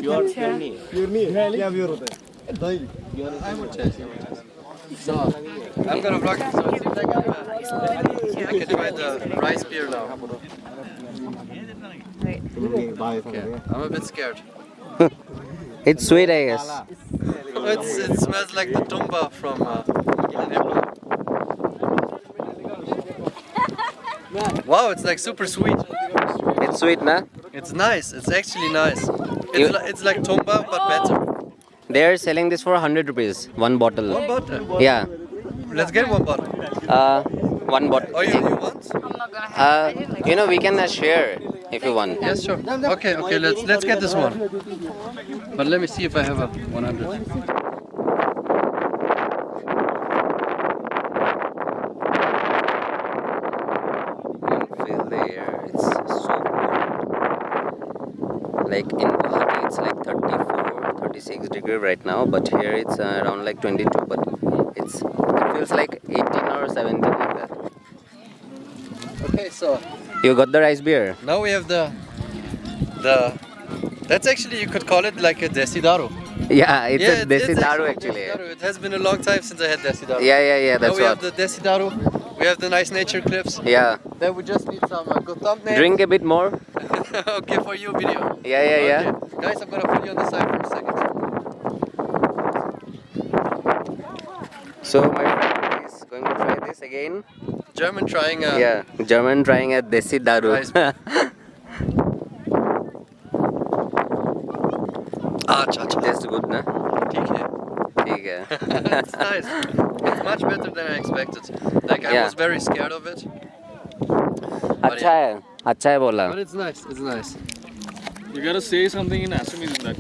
Pure नहीं क्या pure होता है दही So, I'm gonna vlog this. So it seems like I can try the rice beer now. Okay, I'm a bit scared. It's sweet, I guess. It smells like the tumba from Nepal. Wow, it's like super sweet. It's sweet, na? It's nice. It's actually nice. It's like tumba but better. They're selling this for 100 rupees, one bottle. One bottle. Yeah. Let's get one bottle. One bottle. Oh, you want? You know, we can share if you want. Yes, sure. Okay, let's get this one. But let me see if I have a 100. Feel the air. It's so cold. Like in Guwahati, it's like 34, 36 degree right now, but here it's around like 22. But it feels like 18 or 17 like that. Okay, so You got the rice beer. now we have the that's actually, you could call it like a Desi Daaru. Yeah, it's a Desi it's Daaru actually actually. Desi Daaru. It has been a long time since I had Desi Daaru. Yeah, Now that's we have what. the Desi Daaru. We have the nice nature clips. Yeah. Then we just need some good thumbnails. Drink a bit more. Okay, for you video. Yeah. Okay. Guys, I'm gonna put you on the side for a second. So my friend is going to try this again. German trying Yeah, German trying a Desi Daaru. rice beer. Cha. Tastes good, na? ठीक है. ठीक है. It's nice. It's much better than I expected. Like I Yeah. was very scared of it. अच्छा है बोला. But it's nice. It's nice. You gotta say something in Assamese in that.